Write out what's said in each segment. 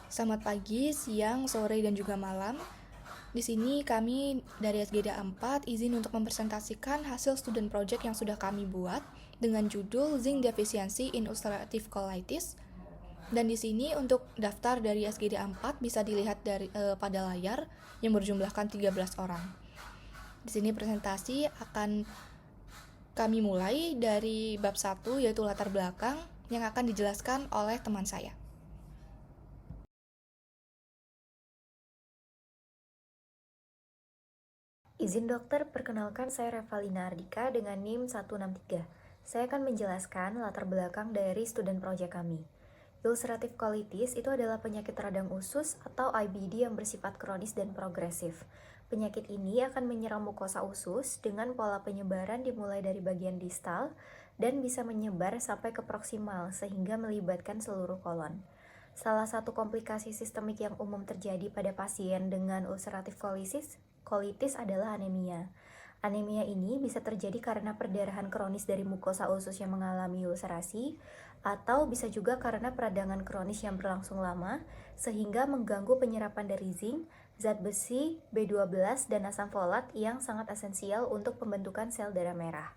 Selamat pagi, siang, sore, dan juga malam. Di sini kami dari SGDA 4 izin untuk mempresentasikan hasil student project yang sudah kami buat dengan judul Zinc Deficiency in Ulcerative Colitis. Dan di sini untuk daftar dari SGDA 4 bisa dilihat pada layar yang berjumlahkan 13 orang. Di sini presentasi akan kami mulai dari bab 1 yaitu latar belakang yang akan dijelaskan oleh teman saya. Izin dokter, perkenalkan saya Revalina Ardika dengan NIM 163. Saya akan menjelaskan latar belakang dari student project kami. Ulcerative colitis itu adalah penyakit radang usus atau IBD yang bersifat kronis dan progresif. Penyakit ini akan menyerang mukosa usus dengan pola penyebaran dimulai dari bagian distal dan bisa menyebar sampai ke proksimal sehingga melibatkan seluruh kolon. Salah satu komplikasi sistemik yang umum terjadi pada pasien dengan ulcerative colitis adalah anemia. Anemia ini bisa terjadi karena perdarahan kronis dari mukosa usus yang mengalami ulcerasi, atau bisa juga karena peradangan kronis yang berlangsung lama, sehingga mengganggu penyerapan dari zinc, zat besi, B12, dan asam folat yang sangat esensial untuk pembentukan sel darah merah.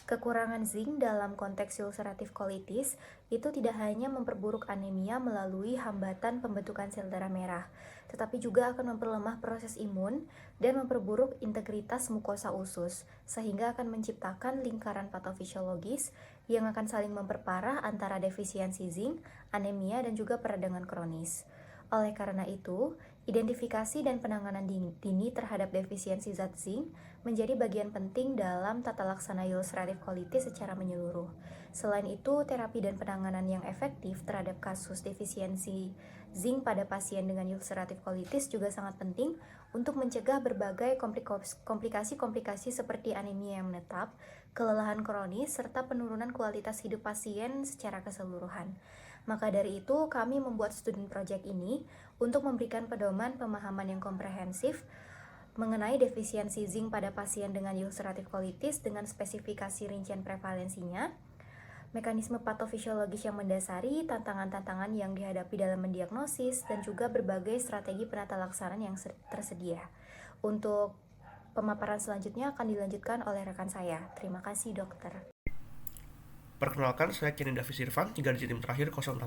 Kekurangan zinc dalam konteks ulcerative colitis itu tidak hanya memperburuk anemia melalui hambatan pembentukan sel darah merah, tetapi juga akan memperlemah proses imun dan memperburuk integritas mukosa usus, sehingga akan menciptakan lingkaran patofisiologis yang akan saling memperparah antara defisiensi zinc, anemia, dan juga peradangan kronis. Oleh karena itu, identifikasi dan penanganan dini terhadap defisiensi zat zinc menjadi bagian penting dalam tata laksana ulcerative colitis secara menyeluruh. Selain itu, terapi dan penanganan yang efektif terhadap kasus defisiensi zinc pada pasien dengan ulcerative colitis juga sangat penting untuk mencegah berbagai komplikasi-komplikasi seperti anemia yang menetap, kelelahan kronis, serta penurunan kualitas hidup pasien secara keseluruhan. Maka dari itu, kami membuat student project ini untuk memberikan pedoman pemahaman yang komprehensif mengenai defisiensi zinc pada pasien dengan ulcerative colitis dengan spesifikasi rincian prevalensinya, mekanisme patofisiologis yang mendasari, tantangan-tantangan yang dihadapi dalam mendiagnosis, dan juga berbagai strategi penata laksanaan yang tersedia. Untuk pemaparan selanjutnya akan dilanjutkan oleh rekan saya. Terima kasih, dokter. Perkenalkan, saya Kenny Davis Irfan, 3 digit tim terakhir 085.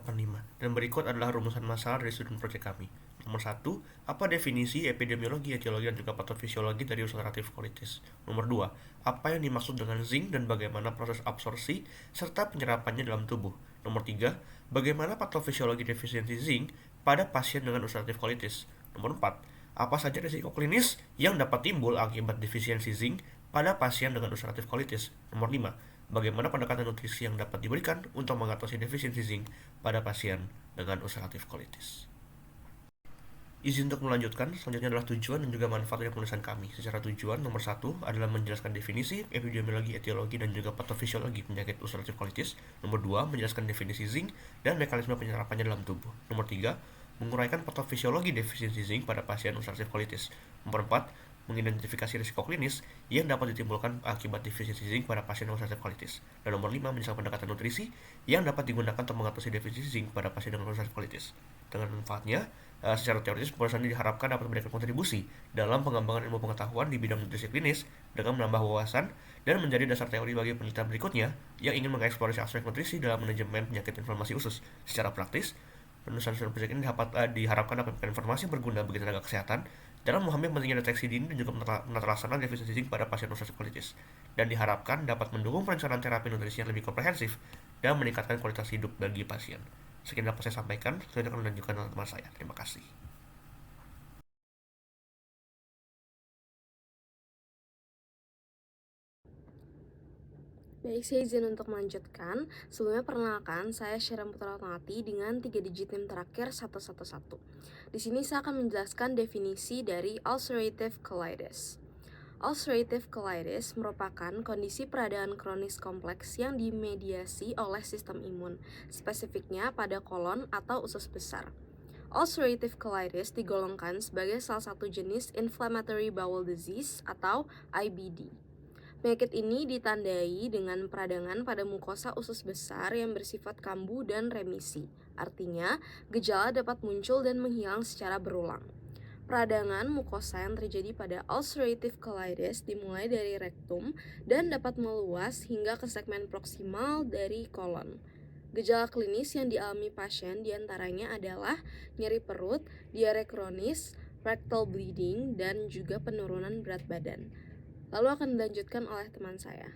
Dan berikut adalah rumusan masalah dari student project kami. Nomor 1, apa definisi epidemiologi, etiologi, dan juga patofisiologi dari ulcerative colitis? Nomor 2, apa yang dimaksud dengan zinc dan bagaimana proses absorpsi serta penyerapannya dalam tubuh? Nomor 3, bagaimana patofisiologi defisiensi zinc pada pasien dengan ulcerative colitis? Nomor 4, apa saja risiko klinis yang dapat timbul akibat defisiensi zinc pada pasien dengan ulcerative colitis? Nomor 5, bagaimana pendekatan nutrisi yang dapat diberikan untuk mengatasi defisiensi zinc pada pasien dengan ulcerative colitis. Izin untuk melanjutkan, selanjutnya adalah tujuan dan juga manfaat dari penulisan kami. Secara tujuan, nomor 1 adalah menjelaskan definisi, epidemiologi, etiologi, dan juga patofisiologi penyakit ulcerative colitis. Nomor 2, menjelaskan definisi zinc dan mekanisme penyerapannya dalam tubuh. Nomor 3, menguraikan patofisiologi defisiensi zinc pada pasien ulcerative colitis. Nomor 4, mengidentifikasi risiko klinis yang dapat ditimbulkan akibat defisiensi zinc pada pasien ulcerative colitis. Dan nomor 5, menjelaskan pendekatan nutrisi yang dapat digunakan untuk mengatasi defisiensi zinc pada pasien dengan ulcerative colitis. Dengan manfaatnya, secara teoritis, pemeriksaan ini diharapkan dapat memberikan kontribusi dalam pengembangan ilmu pengetahuan di bidang nutrisi klinis dengan menambah wawasan dan menjadi dasar teori bagi penelitian berikutnya yang ingin mengeksplorasi aspek nutrisi dalam manajemen penyakit inflamasi usus. Secara praktis, penulisan project ini diharapkan dapat memberikan informasi yang berguna bagi tenaga kesehatan dalam memahami pentingnya deteksi dini dan juga menata laksana defisiensi zinc pada pasien ulcerative colitis, dan diharapkan dapat mendukung perencanaan terapi nutrisi yang lebih komprehensif dan meningkatkan kualitas hidup bagi pasien. Sekian dapat saya sampaikan, saya akan melanjutkan dengan teman saya. Terima kasih. Baik, saya izin untuk melanjutkan. Sebelumnya perkenalkan, saya Syara Putra-Tangati dengan 3 digit NIM terakhir 111. Di sini saya akan menjelaskan definisi dari ulcerative colitis. Ulcerative colitis merupakan kondisi peradangan kronis kompleks yang dimediasi oleh sistem imun, spesifiknya pada kolon atau usus besar. Ulcerative colitis digolongkan sebagai salah satu jenis inflammatory bowel disease atau IBD. Penyakit ini ditandai dengan peradangan pada mukosa usus besar yang bersifat kambuh dan remisi. Artinya, gejala dapat muncul dan menghilang secara berulang. Peradangan mukosa yang terjadi pada ulcerative colitis dimulai dari rektum dan dapat meluas hingga ke segmen proksimal dari kolon. Gejala klinis yang dialami pasien diantaranya adalah nyeri perut, diare kronis, rectal bleeding, dan juga penurunan berat badan. Lalu akan dilanjutkan oleh teman saya.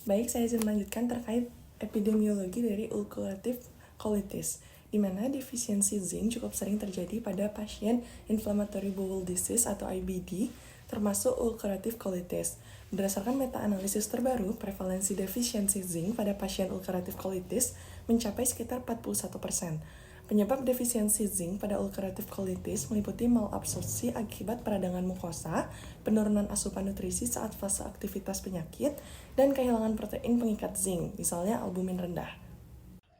Baik, saya izin melanjutkan terkait epidemiologi dari ulcerative colitis, di mana defisiensi zinc cukup sering terjadi pada pasien inflammatory bowel disease atau IBD, termasuk ulcerative colitis. Berdasarkan meta-analisis terbaru, prevalensi defisiensi zinc pada pasien ulcerative colitis mencapai sekitar 41%. Penyebab defisiensi zinc pada ulcerative colitis meliputi malabsorpsi akibat peradangan mukosa, penurunan asupan nutrisi saat fase aktivitas penyakit, dan kehilangan protein pengikat zinc, misalnya albumin rendah.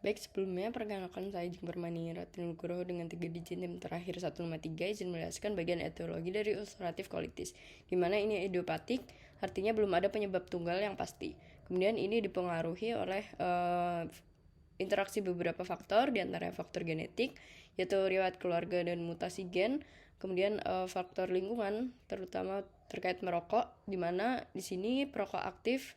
Baik, sebelumnya perkenalkan saya Jeng Permani Ratna Nugroho dengan 3 digit NIM terakhir 153, izin menjelaskan bagian etiologi dari ulcerative colitis, di mana ini idiopatik, artinya belum ada penyebab tunggal yang pasti. Kemudian ini dipengaruhi oleh interaksi beberapa faktor, diantaranya faktor genetik, yaitu riwayat keluarga dan mutasi gen, kemudian faktor lingkungan, terutama terkait merokok, di mana di sini perokok aktif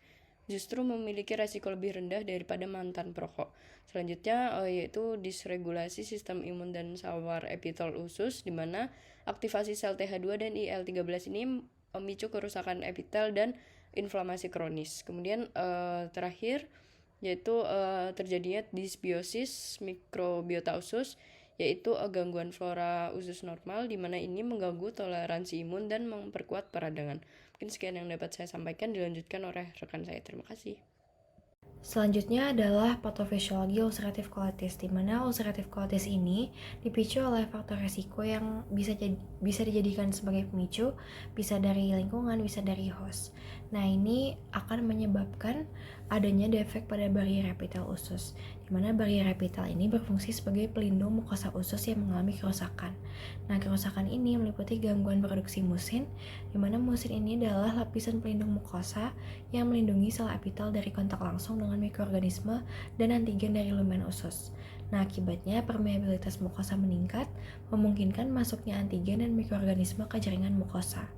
justru memiliki resiko lebih rendah daripada mantan perokok. Selanjutnya yaitu disregulasi sistem imun dan sawar epitel usus, di mana aktivasi sel TH2 dan IL-13 ini memicu kerusakan epitel dan inflamasi kronis. Kemudian terakhir yaitu terjadinya dysbiosis mikrobiota usus, yaitu gangguan flora usus normal, di mana ini mengganggu toleransi imun dan memperkuat peradangan. Mungkin sekian yang dapat saya sampaikan, dilanjutkan oleh rekan saya. Terima kasih. Selanjutnya adalah patofisiologi ulcerative colitis, di mana ulcerative colitis ini dipicu oleh faktor resiko yang bisa dijadikan sebagai pemicu, bisa dari lingkungan, bisa dari host. Nah, ini akan menyebabkan adanya defek pada barier epitel usus, di mana barier epitel ini berfungsi sebagai pelindung mukosa usus yang mengalami kerusakan. Nah, kerusakan ini meliputi gangguan produksi musin, di mana musin ini adalah lapisan pelindung mukosa yang melindungi sel epitel dari kontak langsung dengan mikroorganisme dan antigen dari lumen usus. Nah, akibatnya permeabilitas mukosa meningkat, memungkinkan masuknya antigen dan mikroorganisme ke jaringan mukosa.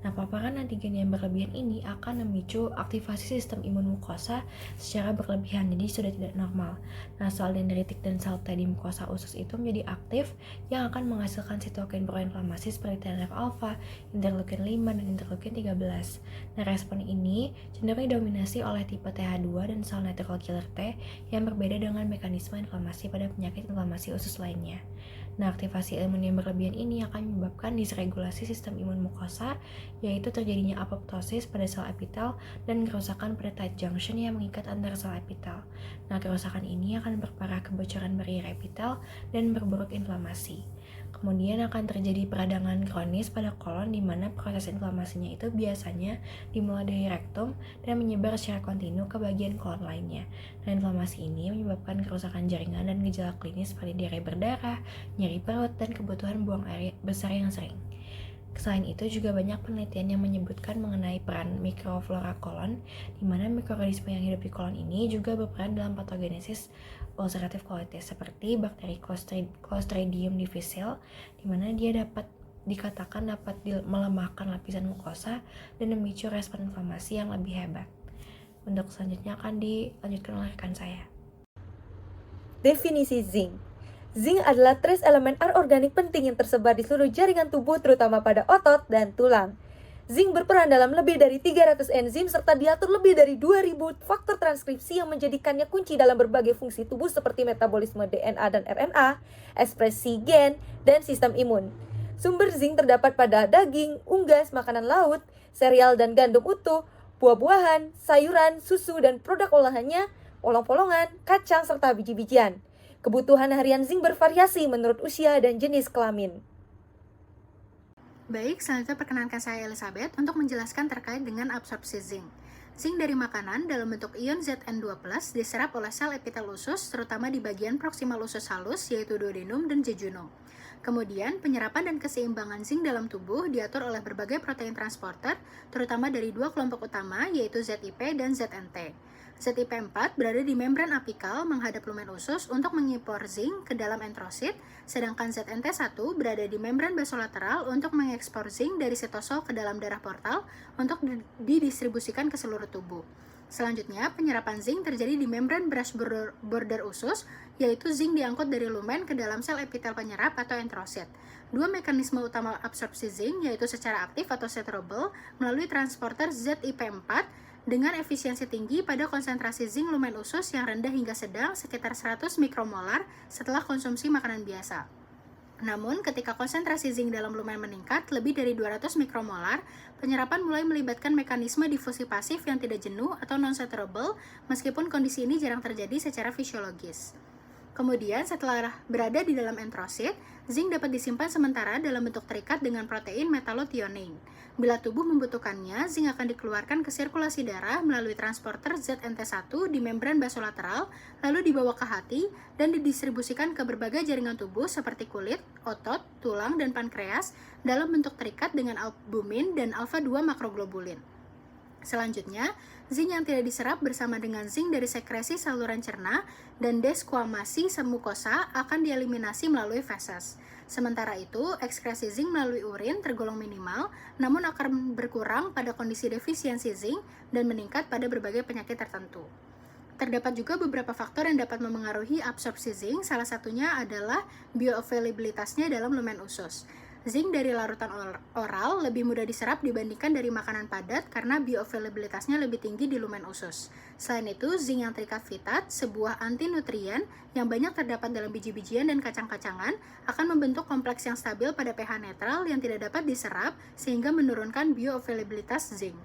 Nah, paparan antigen yang berlebihan ini akan memicu aktivasi sistem imun mukosa secara berlebihan, jadi sudah tidak normal. Nah, sel dendritik dan sel T di mukosa usus itu menjadi aktif yang akan menghasilkan sitokin proinflamasi seperti TNF-alfa, interleukin 5, dan interleukin 13. Nah, respon ini cenderung didominasi oleh tipe TH2 dan sel natural killer T yang berbeda dengan mekanisme inflamasi pada penyakit inflamasi usus lainnya. Nah, aktivasi imun yang berlebihan ini akan menyebabkan disregulasi sistem imun mukosa, yaitu terjadinya apoptosis pada sel epitel dan kerusakan pada tight junction yang mengikat antar sel epitel. Nah, kerusakan ini akan memperparah kebocoran barier epitel dan memperburuk inflamasi. Kemudian akan terjadi peradangan kronis pada kolon, di mana proses inflamasinya itu biasanya dimulai dari rektum dan menyebar secara kontinu ke bagian kolon lainnya. Nah, inflamasi ini menyebabkan kerusakan jaringan dan gejala klinis seperti diare berdarah, nyeri perut, dan kebutuhan buang air besar yang sering. Selain itu, juga banyak penelitian yang menyebutkan mengenai peran mikroflora kolon, di mana mikroorganisme yang hidup di kolon ini juga berperan dalam patogenesis ulcerative colitis, seperti bakteri Clostridium difficile, di mana dia dapat melemahkan lapisan mukosa dan memicu respon inflamasi yang lebih hebat. Untuk selanjutnya akan dilanjutkan oleh rekan saya. Definisi zinc. Zinc adalah trace elemen anorganik penting yang tersebar di seluruh jaringan tubuh, terutama pada otot dan tulang. Zinc berperan dalam lebih dari 300 enzim serta diatur lebih dari 2000 faktor transkripsi yang menjadikannya kunci dalam berbagai fungsi tubuh seperti metabolisme DNA dan RNA, ekspresi gen, dan sistem imun. Sumber zinc terdapat pada daging, unggas, makanan laut, sereal dan gandum utuh, buah-buahan, sayuran, susu, dan produk olahannya, polong-polongan, kacang, serta biji-bijian. Kebutuhan harian zinc bervariasi menurut usia dan jenis kelamin. Baik, selanjutnya perkenankan saya Elizabeth untuk menjelaskan terkait dengan absorpsi zinc. Zinc dari makanan dalam bentuk ion Zn2+ diserap oleh sel epitel usus, terutama di bagian proksimal usus halus, yaitu duodenum dan jejunum. Kemudian, penyerapan dan keseimbangan zinc dalam tubuh diatur oleh berbagai protein transporter, terutama dari dua kelompok utama, yaitu ZIP dan ZNT. ZIP4 berada di membran apikal menghadap lumen usus untuk mengimpor zinc ke dalam enterosit, sedangkan ZNT1 berada di membran basolateral untuk mengekspor zinc dari sitosol ke dalam darah portal untuk didistribusikan ke seluruh tubuh. Selanjutnya, penyerapan zinc terjadi di membran brush border usus, yaitu zinc diangkut dari lumen ke dalam sel epitel penyerap atau enterosit. Dua mekanisme utama absorpsi zinc, yaitu secara aktif atau separable, melalui transporter ZIP4 dengan efisiensi tinggi pada konsentrasi zinc lumen usus yang rendah hingga sedang sekitar 100 mikromolar setelah konsumsi makanan biasa. Namun, ketika konsentrasi zinc dalam lumen meningkat lebih dari 200 mikromolar, penyerapan mulai melibatkan mekanisme difusi pasif yang tidak jenuh atau non-saturable, meskipun kondisi ini jarang terjadi secara fisiologis. Kemudian, setelah berada di dalam enterosit, zinc dapat disimpan sementara dalam bentuk terikat dengan protein metallothionein. Bila tubuh membutuhkannya, zinc akan dikeluarkan ke sirkulasi darah melalui transporter ZNT1 di membran basolateral, lalu dibawa ke hati dan didistribusikan ke berbagai jaringan tubuh seperti kulit, otot, tulang, dan pankreas dalam bentuk terikat dengan albumin dan alfa-2 makroglobulin. Selanjutnya, zinc yang tidak diserap bersama dengan zinc dari sekresi saluran cerna dan desquamasi mukosa akan dieliminasi melalui feses. Sementara itu, ekskresi zinc melalui urin tergolong minimal, namun akan berkurang pada kondisi defisiensi zinc dan meningkat pada berbagai penyakit tertentu. Terdapat juga beberapa faktor yang dapat memengaruhi absorpsi zinc, salah satunya adalah bioavailabilitasnya dalam lumen usus. Zinc dari larutan oral lebih mudah diserap dibandingkan dari makanan padat karena bioavailabilitasnya lebih tinggi di lumen usus. Selain itu, zinc yang terikat vitat, sebuah antinutrien yang banyak terdapat dalam biji-bijian dan kacang-kacangan, akan membentuk kompleks yang stabil pada pH netral yang tidak dapat diserap sehingga menurunkan bioavailabilitas zinc.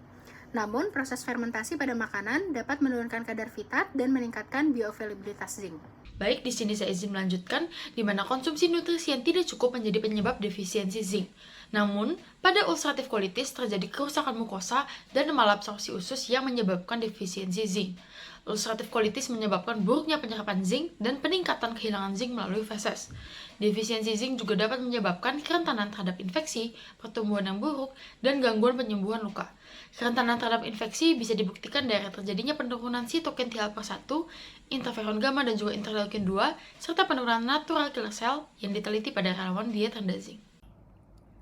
Namun, proses fermentasi pada makanan dapat menurunkan kadar vitat dan meningkatkan bioavailabilitas zinc. Baik, di sini saya izin melanjutkan, di mana konsumsi nutrisi yang tidak cukup menjadi penyebab defisiensi zinc. Namun, pada ulcerative colitis terjadi kerusakan mukosa dan malabsorpsi usus yang menyebabkan defisiensi zinc. Ulcerative colitis menyebabkan buruknya penyerapan zinc dan peningkatan kehilangan zinc melalui feses. Defisiensi zinc juga dapat menyebabkan kerentanan terhadap infeksi, pertumbuhan yang buruk, dan gangguan penyembuhan luka. Kerentanan terhadap infeksi bisa dibuktikan dari terjadinya penurunan sitokin TLP1, interferon gamma dan juga interleukin 2, serta penurunan natural killer cell yang diteliti pada relawan diet rendah zinc.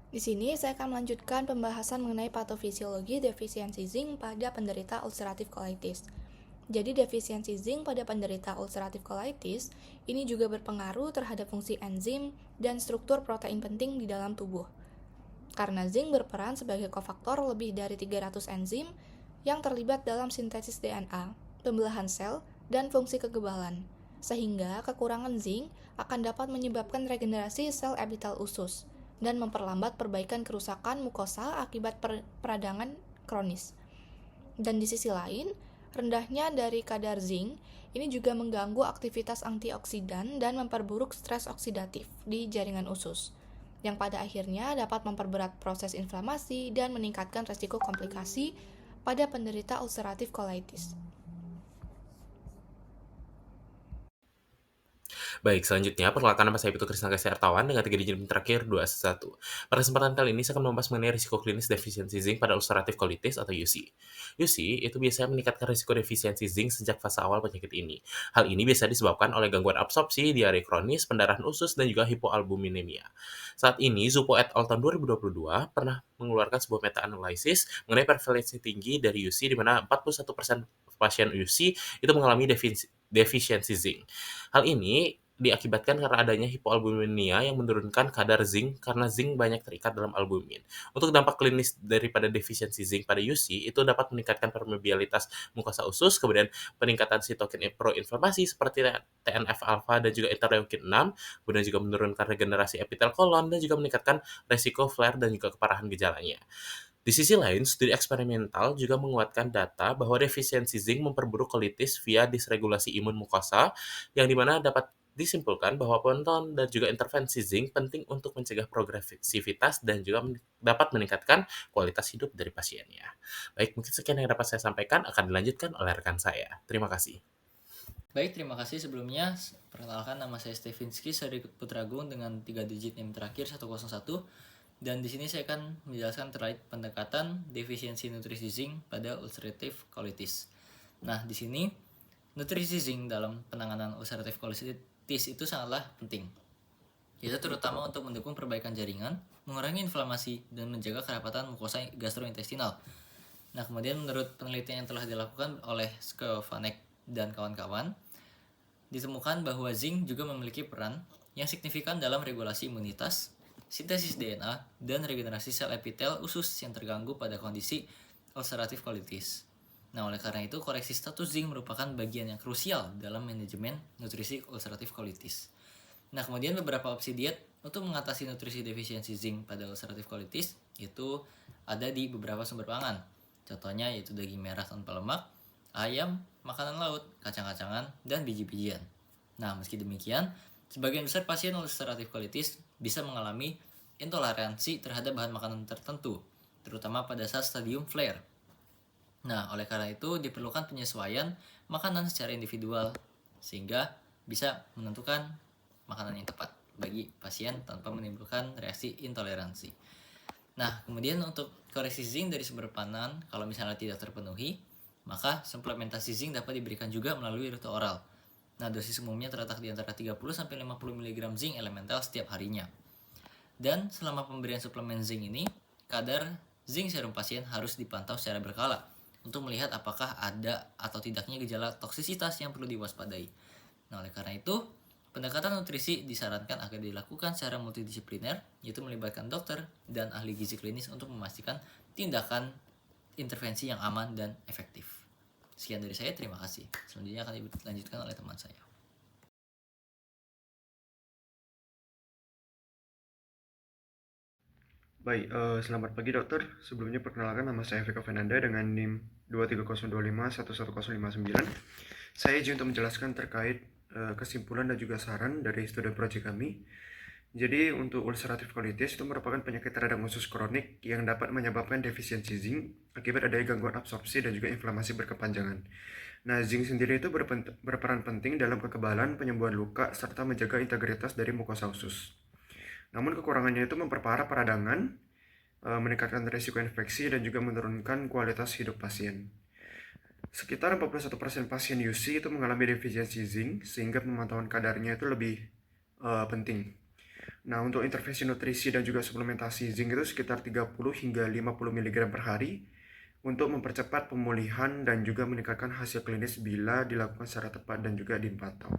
Di sini saya akan melanjutkan pembahasan mengenai patofisiologi defisiensi zinc pada penderita ulcerative colitis. Jadi defisiensi zinc pada penderita ulcerative colitis ini juga berpengaruh terhadap fungsi enzim dan struktur protein penting di dalam tubuh. Karena zinc berperan sebagai kofaktor lebih dari 300 enzim yang terlibat dalam sintesis DNA, pembelahan sel, dan fungsi kekebalan. Sehingga kekurangan zinc akan dapat menyebabkan regenerasi sel epitel usus dan memperlambat perbaikan kerusakan mukosa akibat peradangan kronis. Dan di sisi lain, rendahnya dari kadar zinc ini juga mengganggu aktivitas antioksidan dan memperburuk stres oksidatif di jaringan usus, yang pada akhirnya dapat memperberat proses inflamasi dan meningkatkan resiko komplikasi pada penderita ulcerative colitis. Baik, selanjutnya perkenalkan nama saya Putu Krisna Kesehatan dengan 3 digit terakhir 211. Pada kesempatan kali ini saya akan membahas mengenai risiko klinis defisiensi zinc pada ulcerative colitis atau UC. UC itu biasanya meningkatkan risiko defisiensi zinc sejak fase awal penyakit ini. Hal ini biasa disebabkan oleh gangguan absorpsi, diare kronis, pendarahan usus, dan juga hipoalbuminemia. Saat ini, Zupo et al. Tahun 2022 pernah mengeluarkan sebuah meta-analisis mengenai prevalensi tinggi dari UC di mana 41% pasien UC itu mengalami defisiensi zinc. Hal ini diakibatkan karena adanya hipoalbuminemia yang menurunkan kadar zinc karena zinc banyak terikat dalam albumin. Untuk dampak klinis daripada defisiensi zinc pada UC itu dapat meningkatkan permeabilitas mukosa usus, kemudian peningkatan sitokin proinflamasi seperti TNF-alpha dan juga interleukin 6, kemudian juga menurunkan regenerasi epitel kolon dan juga meningkatkan resiko flare dan juga keparahan gejalanya. Di sisi lain, studi eksperimental juga menguatkan data bahwa defisiensi zinc memperburuk colitis via disregulasi imun mukosa, yang dimana dapat Disimpulkan bahwa penonton dan juga intervensi zinc penting untuk mencegah progresivitas dan juga dapat meningkatkan kualitas hidup dari pasiennya. Baik, mungkin sekian yang dapat saya sampaikan, akan dilanjutkan oleh rekan saya. Terima kasih. Baik, terima kasih sebelumnya. Perkenalkan, nama saya Stefinski Sari Putragung dengan 3 digit NIM terakhir 101. Dan di sini saya akan menjelaskan terkait pendekatan defisiensi nutrisi zinc pada ulcerative colitis. Nah, di sini nutrisi zinc dalam penanganan ulcerative colitis itu sangatlah penting, yaitu terutama untuk mendukung perbaikan jaringan, mengurangi inflamasi, dan menjaga kerapatan mukosa gastrointestinal. Nah, kemudian menurut penelitian yang telah dilakukan oleh Skovanek dan kawan-kawan, ditemukan bahwa zinc juga memiliki peran yang signifikan dalam regulasi imunitas, sintesis DNA, dan regenerasi sel epitel usus yang terganggu pada kondisi ulcerative colitis. Nah, oleh karena itu, koreksi status zinc merupakan bagian yang krusial dalam manajemen nutrisi ulcerative colitis. Nah, kemudian beberapa opsi diet untuk mengatasi nutrisi defisiensi zinc pada ulcerative colitis itu ada di beberapa sumber pangan. Contohnya yaitu daging merah tanpa lemak, ayam, makanan laut, kacang-kacangan, dan biji-bijian. Nah, meski demikian, sebagian besar pasien ulcerative colitis bisa mengalami intoleransi terhadap bahan makanan tertentu, terutama pada saat stadium flare. Nah, oleh karena itu diperlukan penyesuaian makanan secara individual sehingga bisa menentukan makanan yang tepat bagi pasien tanpa menimbulkan reaksi intoleransi. Nah, kemudian untuk koreksi zinc dari sumber pangan kalau misalnya tidak terpenuhi, maka suplementasi zinc dapat diberikan juga melalui rute oral. Nah, dosis umumnya terletak di antara 30 sampai 50 mg zinc elemental setiap harinya. Dan selama pemberian suplemen zinc ini, kadar zinc serum pasien harus dipantau secara berkala untuk melihat apakah ada atau tidaknya gejala toksisitas yang perlu diwaspadai. Nah, oleh karena itu, pendekatan nutrisi disarankan agar dilakukan secara multidisipliner, yaitu melibatkan dokter dan ahli gizi klinis untuk memastikan tindakan intervensi yang aman dan efektif. Sekian dari saya, terima kasih. Selanjutnya akan dilanjutkan oleh teman saya. Baik, selamat pagi dokter. Sebelumnya perkenalkan, nama saya Vika Fernanda dengan NIM 23025111059. Saya izin untuk menjelaskan terkait kesimpulan dan juga saran dari studi project kami. Jadi untuk ulcerative colitis itu merupakan penyakit radang usus kronik yang dapat menyebabkan defisiensi zinc akibat adanya gangguan absorpsi dan juga inflamasi berkepanjangan. Nah, zinc sendiri itu berperan penting dalam kekebalan, penyembuhan luka, serta menjaga integritas dari mukosa usus. Namun kekurangannya itu memperparah peradangan, meningkatkan risiko infeksi, dan juga menurunkan kualitas hidup pasien. Sekitar 41% pasien UC itu mengalami defisiensi zinc, sehingga pemantauan kadarnya itu lebih penting. Nah, untuk intervensi nutrisi dan juga suplementasi zinc itu sekitar 30 hingga 50 mg per hari untuk mempercepat pemulihan dan juga meningkatkan hasil klinis bila dilakukan secara tepat dan juga dipantau.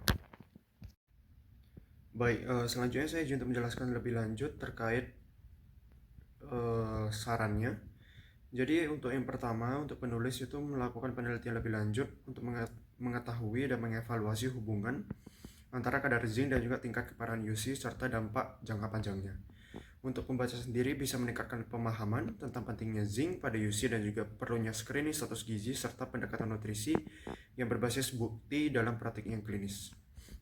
Baik, selanjutnya saya izin untuk menjelaskan lebih lanjut terkait sarannya. Jadi untuk yang pertama, untuk penulis itu melakukan penelitian lebih lanjut untuk mengetahui dan mengevaluasi hubungan antara kadar zinc dan juga tingkat keparahan UC serta dampak jangka panjangnya. Untuk pembaca sendiri bisa meningkatkan pemahaman tentang pentingnya zinc pada UC dan juga perlunya screening status gizi serta pendekatan nutrisi yang berbasis bukti dalam praktik yang klinis.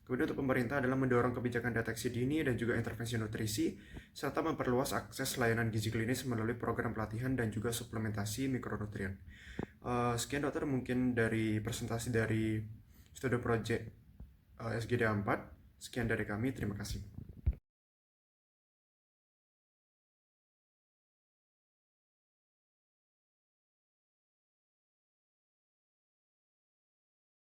Kemudian untuk pemerintah adalah mendorong kebijakan deteksi dini dan juga intervensi nutrisi, serta memperluas akses layanan gizi klinis melalui program pelatihan dan juga suplementasi mikronutrien. Sekian dokter, mungkin dari presentasi dari studi project SGD 4. Sekian dari kami, terima kasih.